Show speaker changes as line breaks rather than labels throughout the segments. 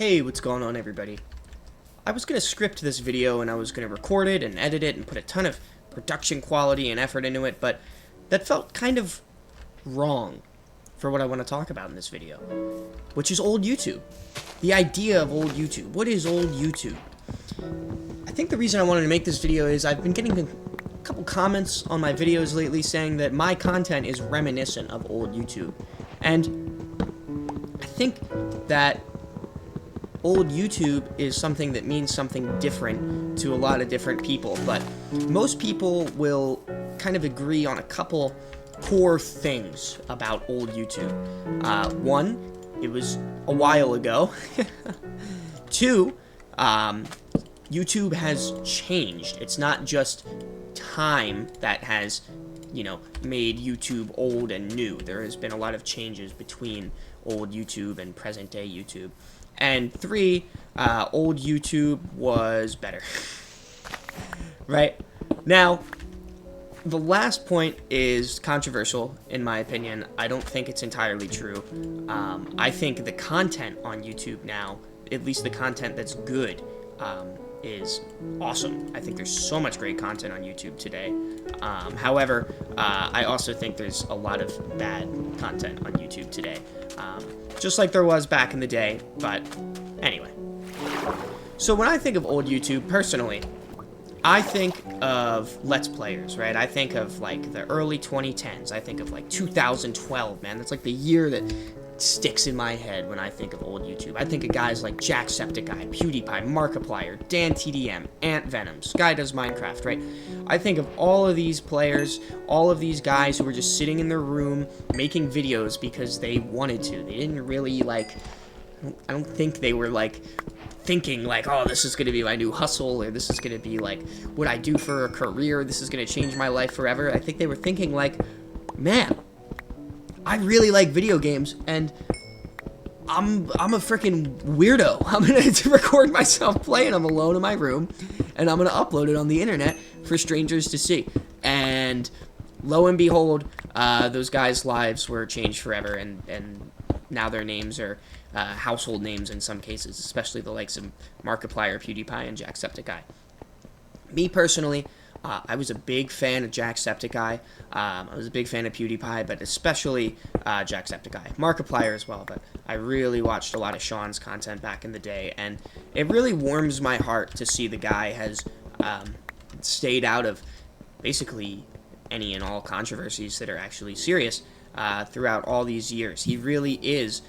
Hey, what's going on, everybody? I was going to script this video and I was going to record it and edit it and put a ton of production quality and effort into it, but that felt kind of wrong for what I want to talk about in this video, which is old YouTube. The idea of old YouTube. What is old YouTube? I think the reason I wanted to make this video is I've been getting a couple comments on my videos lately saying that my content is reminiscent of old YouTube. And I think that old YouTube is something that means something different to a lot of different people, but most people will kind of agree on a couple core things about old YouTube. One, it was a while ago. Two, YouTube has changed. It's not just time that has, made YouTube old and new. There has been a lot of changes between old YouTube and present day YouTube. And three, old YouTube was better. Right? Now, the last point is controversial, in my opinion. I don't think it's entirely true. I think the content on YouTube now, at least the content that's good, is awesome. I think there's so much great content on YouTube today. However, I also think there's a lot of bad content on YouTube today. Just like there was back in the day, but anyway. So when I think of old YouTube, personally, I think of Let's Players, right? I think of, like, the early 2010s. I think of, like, 2012, man. That's, like, the year that sticks in my head when I think of old YouTube. I think of guys like Jacksepticeye, PewDiePie, Markiplier, Dan TDM, Ant Venom, Sky Does Minecraft, right? I think of all of these players, all of these guys who were just sitting in their room making videos because they wanted to. They didn't really, like, I don't think they were, like, thinking, like, oh, this is going to be my new hustle, or this is going to be, like, what I do for a career, this is going to change my life forever. I think they were thinking, like, man, I really like video games, and I'm a freaking weirdo. I'm gonna record myself playing them alone in my room, and I'm gonna upload it on the internet for strangers to see. And lo and behold, those guys' lives were changed forever, and now their names are household names in some cases, especially the likes of Markiplier, PewDiePie, and Jacksepticeye. Me personally, I was a big fan of Jacksepticeye. I was a big fan of PewDiePie, but especially Jacksepticeye. Markiplier as well, but I really watched a lot of Sean's content back in the day, and it really warms my heart to see the guy has stayed out of basically any and all controversies that are actually serious throughout all these years. He really is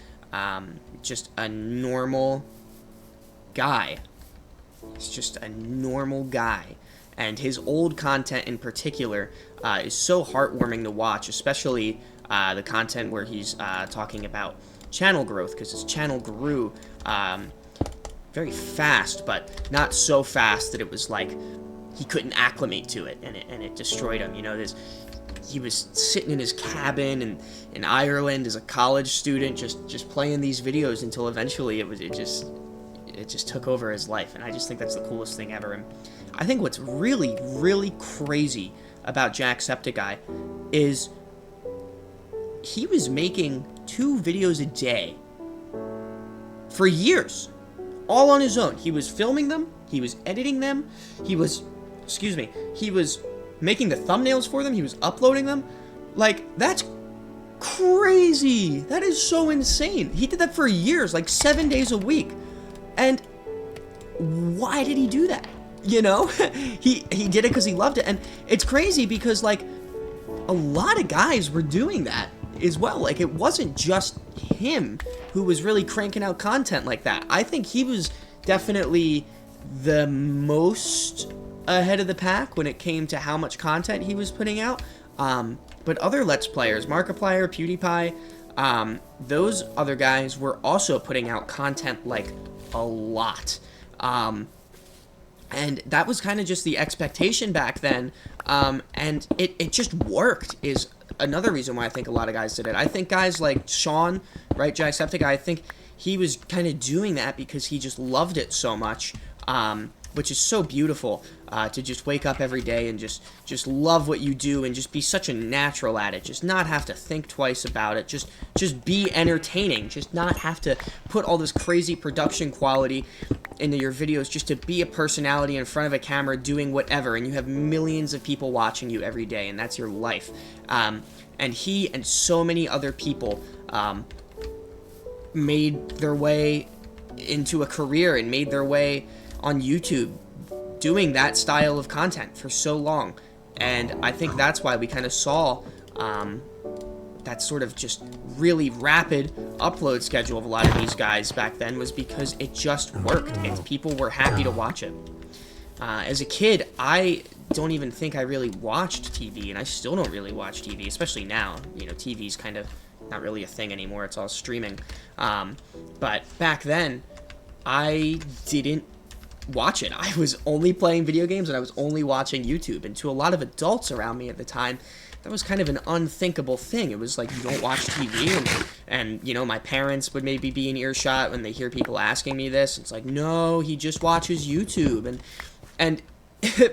just a normal guy. He's just a normal guy. And his old content in particular is so heartwarming to watch, especially the content where he's talking about channel growth, because his channel grew very fast, but not so fast that it was like he couldn't acclimate to it, and it destroyed him. He was sitting in his cabin in Ireland as a college student, just playing these videos until eventually it just took over his life, and I just think that's the coolest thing ever. And I think what's really, really crazy about Jacksepticeye is he was making 2 videos a day for years, all on his own. He was filming them, he was editing them, he was making the thumbnails for them, he was uploading them. Like, that's crazy. That is so insane. He did that for years, like 7 days a week. And why did he do that? He did it because he loved it. And it's crazy because, like, a lot of guys were doing that as well. Like, it wasn't just him who was really cranking out content like that. I think he was definitely the most ahead of the pack when it came to how much content he was putting out. But other Let's Players, Markiplier, PewDiePie, those other guys were also putting out content, like, a lot. And that was kind of just the expectation back then, and it just worked, is another reason why I think a lot of guys did it. I think guys like Sean, right, Jacksepticeye, I think he was kind of doing that because he just loved it so much, which is so beautiful. to just wake up every day and just love what you do and just be such a natural at it, just not have to think twice about it, just be entertaining, just not have to put all this crazy production quality into your videos, just to be a personality in front of a camera doing whatever, and you have millions of people watching you every day, and that's your life. And he and so many other people made their way into a career and made their way on YouTube doing that style of content for so long. And I think that's why we kind of saw that sort of just really rapid upload schedule of a lot of these guys back then, was because it just worked and people were happy to watch it. As a kid, I don't even think I really watched TV, and I still don't really watch TV, especially now. You know, TV's kind of not really a thing anymore. It's all streaming. But back then, I didn't watch it. I was only playing video games, and I was only watching YouTube. And to a lot of adults around me at the time, that was kind of an unthinkable thing. It was like, you don't watch TV, and you know, my parents would maybe be in earshot when they hear people asking me this. It's like, no, he just watches YouTube. And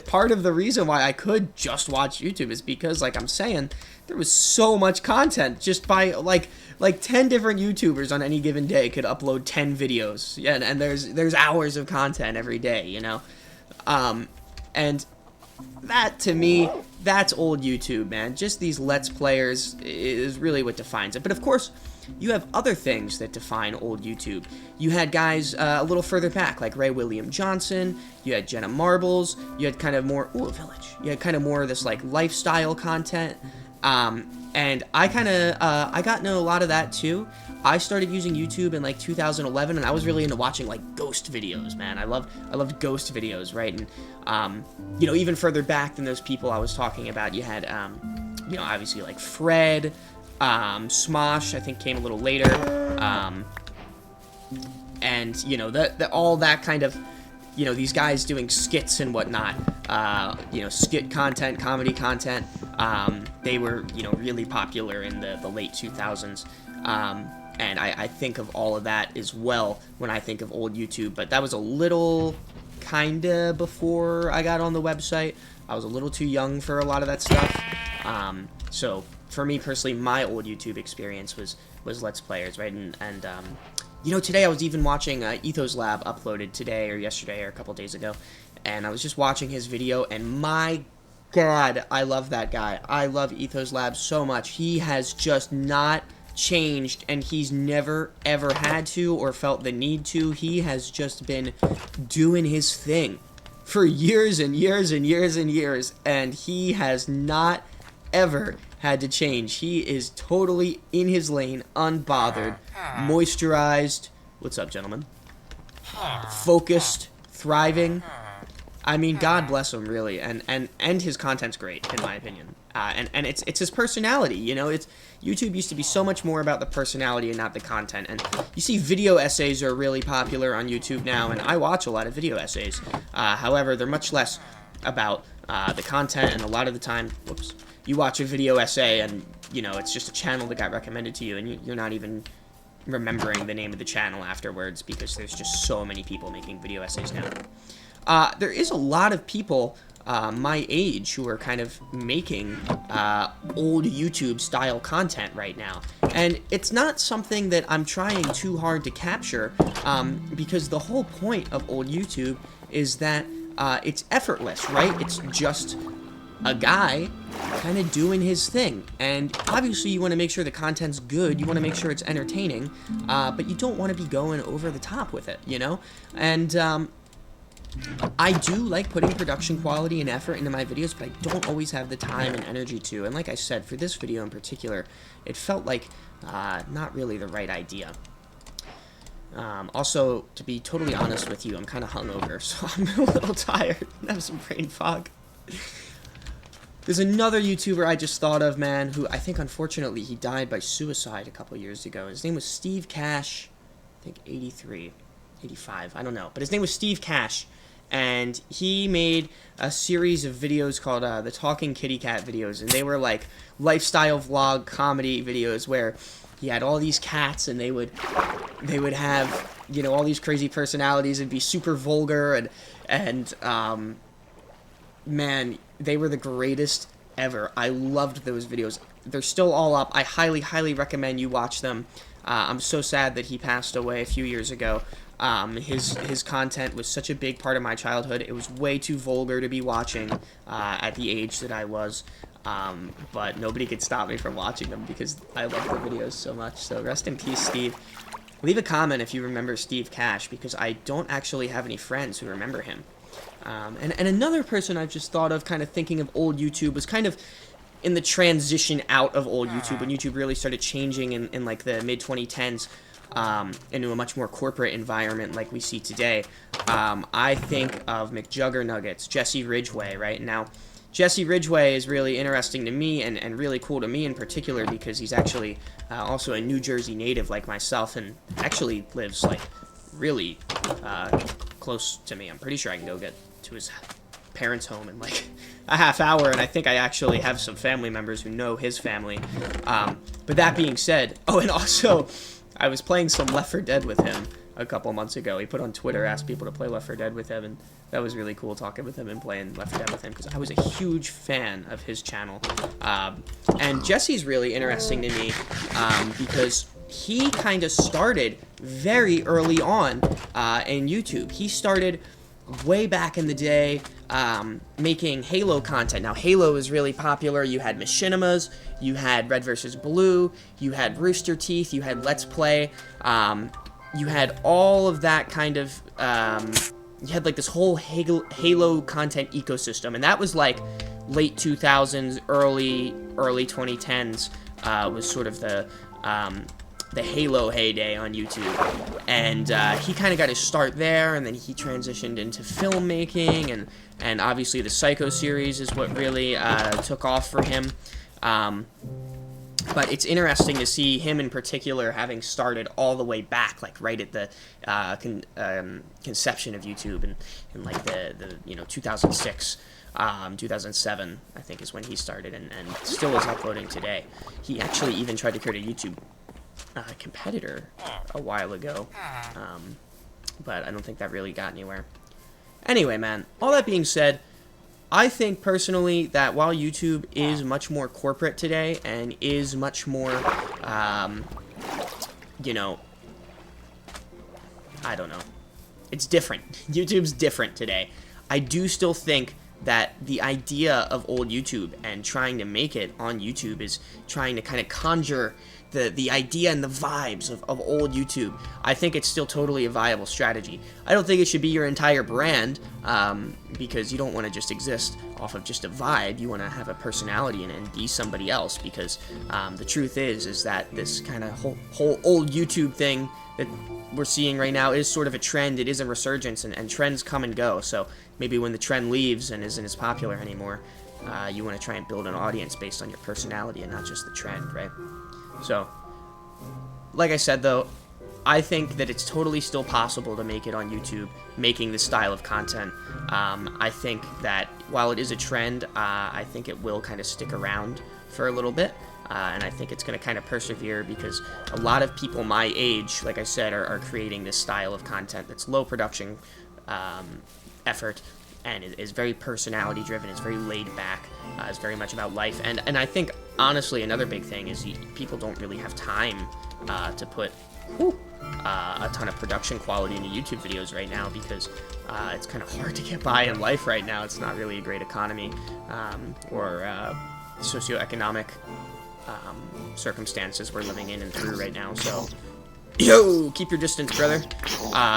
part of the reason why I could just watch YouTube is because, like I'm saying, there was so much content. Just by like 10 different YouTubers on any given day could upload 10 videos. Yeah, and there's hours of content every day, you know. And that, to me, that's old YouTube, man. Just these Let's Players is really what defines it. But of course, you have other things that define old YouTube. You had guys a little further back, like Ray William Johnson. You had Jenna Marbles. You had kind of more, Village. You had kind of more of this like lifestyle content. And I kind of, I got into a lot of that too. I started using YouTube in like 2011, and I was really into watching like ghost videos, man. I loved ghost videos, right? And, you know, even further back than those people I was talking about, you had, you know, obviously like Fred, Smosh, I think came a little later, and, you know, all that kind of, you know, these guys doing skits and whatnot, you know, skit content, comedy content, they were, you know, really popular in the late 2000s, and I think of all of that as well when I think of old YouTube, but that was a little kinda before I got on the website. I was a little too young for a lot of that stuff, so for me personally, my old YouTube experience was Let's Players, right? And you know, today I was even watching Ethos Lab uploaded today or yesterday or a couple days ago, and I was just watching his video, and my God, I love that guy. I love Ethos Lab so much. He has just not changed, and he's never ever had to or felt the need to. He has just been doing his thing for years and years and years and years, and he has not ever had to change. He is totally in his lane, unbothered, moisturized. What's up, gentlemen? Focused, thriving. I mean, God bless him, really, and his content's great, in my opinion. And it's his personality, you know. It's YouTube used to be so much more about the personality and not the content. And you see, video essays are really popular on YouTube now, and I watch a lot of video essays. However, they're much less about the content, and a lot of the time, whoops, you watch a video essay and, you know, it's just a channel that got recommended to you, and you're not even remembering the name of the channel afterwards because there's just so many people making video essays now. There is a lot of people my age who are kind of making old YouTube style content right now, and it's not something that I'm trying too hard to capture, because the whole point of old YouTube is that it's effortless, right? It's just a guy kind of doing his thing, and obviously you want to make sure the content's good, you want to make sure it's entertaining, but you don't want to be going over the top with it, you know? And I do like putting production quality and effort into my videos, but I don't always have the time and energy to, and like I said, for this video in particular, it felt like not really the right idea. Also, to be totally honest with you, I'm kind of hungover, so I'm a little tired and have some brain fog. There's another YouTuber I just thought of, man, who I think, unfortunately, he died by suicide a couple years ago. His name was Steve Cash, I think 83, 85, I don't know. But his name was Steve Cash, and he made a series of videos called the Talking Kitty Cat videos, and they were like lifestyle vlog comedy videos where he had all these cats, and they would have, you know, all these crazy personalities and be super vulgar, and man, they were the greatest ever. I loved those videos. They're still all up. I highly, highly recommend you watch them. I'm so sad that he passed away a few years ago. His content was such a big part of my childhood. It was way too vulgar to be watching at the age that I was. But nobody could stop me from watching them because I love the videos so much. So rest in peace, Steve. Leave a comment if you remember Steve Cash, because I don't actually have any friends who remember him. And another person I've just thought of, kind of thinking of old YouTube, was kind of in the transition out of old YouTube, when YouTube really started changing in like the mid-2010s into a much more corporate environment like we see today. I think of McJuggernuggets, Jesse Ridgway, right? Now, Jesse Ridgway is really interesting to me and really cool to me in particular because he's actually also a New Jersey native like myself and actually lives like really close to me. I'm pretty sure I can go get to his parents' home in like a half hour, and I think I actually have some family members who know his family. But that being said, oh, and also I was playing some Left 4 Dead with him a couple months ago. He put on Twitter, asked people to play Left 4 Dead with him, and that was really cool talking with him and playing Left 4 Dead with him because I was a huge fan of his channel. And Jesse's really interesting to me because he kind of started very early on in YouTube. He started way back in the day making Halo content. Now, Halo is really popular. You had Machinimas, you had Red vs. Blue, you had Rooster Teeth, you had Let's Play, you had all of that kind of, you had like this whole Halo content ecosystem, and that was like late 2000s, early 2010s was sort of the Halo heyday on YouTube, and he kind of got his start there, and then he transitioned into filmmaking, and obviously the Psycho series is what really took off for him. But it's interesting to see him in particular having started all the way back, like right at the conception of YouTube, and in like the 2006. 2007, I think, is when he started, and still is uploading today. He actually even tried to create a YouTube competitor a while ago, but I don't think that really got anywhere. Anyway, man, all that being said, I think personally that while YouTube is much more corporate today and is much more, I don't know, it's different. YouTube's different today. I do still think that the idea of old YouTube and trying to make it on YouTube is trying to kind of conjure the idea and the vibes of old YouTube. I think it's still totally a viable strategy. I don't think it should be your entire brand, because you don't want to just exist off of just a vibe. You want to have a personality and be somebody else, because the truth is that this kind of whole old YouTube thing that we're seeing right now is sort of a trend. It is a resurgence, and trends come and go. So maybe when the trend leaves and isn't as popular anymore, you want to try and build an audience based on your personality and not just the trend, right? So, like I said, though, I think that it's totally still possible to make it on YouTube, making this style of content. I think that while it is a trend, I think it will kind of stick around for a little bit. And I think it's going to kind of persevere because a lot of people my age, like I said, are creating this style of content that's low production effort and is very personality driven. It's very laid back. It's very much about life. And I think, honestly, another big thing is people don't really have time to put a ton of production quality into YouTube videos right now because it's kind of hard to get by in life right now. It's not really a great economy or socioeconomic circumstances we're living in and through right now. So, yo, keep your distance, brother.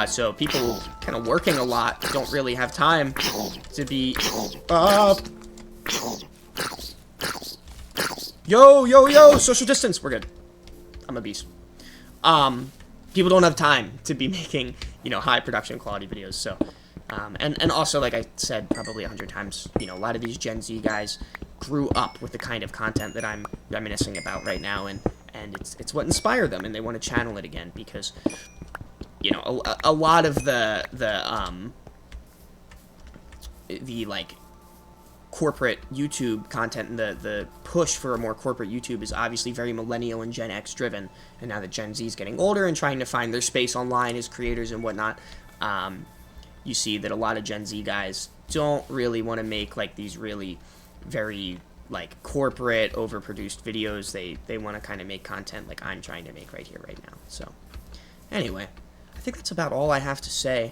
So people kind of working a lot don't really have time to be yo, social distance. We're good. I'm a beast. People don't have time to be making, high production quality videos. So, and also, like I said probably 100 times, a lot of these Gen Z guys grew up with the kind of content that I'm reminiscing about right now, and it's what inspired them, and they want to channel it again because, a lot of the like corporate YouTube content and the push for a more corporate YouTube is obviously very millennial and Gen X driven, and now that Gen Z is getting older and trying to find their space online as creators and whatnot, you see that a lot of Gen Z guys don't really want to make like these really very like corporate overproduced videos. They want to kind of make content like I'm trying to make right here right now. So anyway, I think that's about all I have to say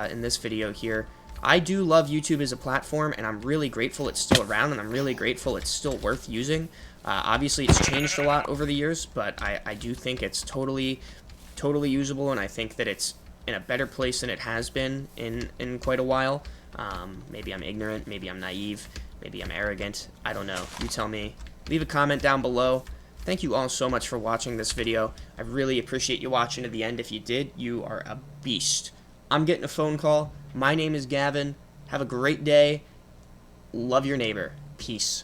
in this video here. I do love YouTube as a platform, and I'm really grateful it's still around, and I'm really grateful it's still worth using. Obviously, it's changed a lot over the years, but I do think it's totally usable, and I think that it's in a better place than it has been in quite a while. Maybe I'm ignorant, maybe I'm naive, maybe I'm arrogant. I don't know. You tell me. Leave a comment down below. Thank you all so much for watching this video. I really appreciate you watching to the end. If you did, you are a beast. I'm getting a phone call. My name is Gavin. Have a great day. Love your neighbor. Peace.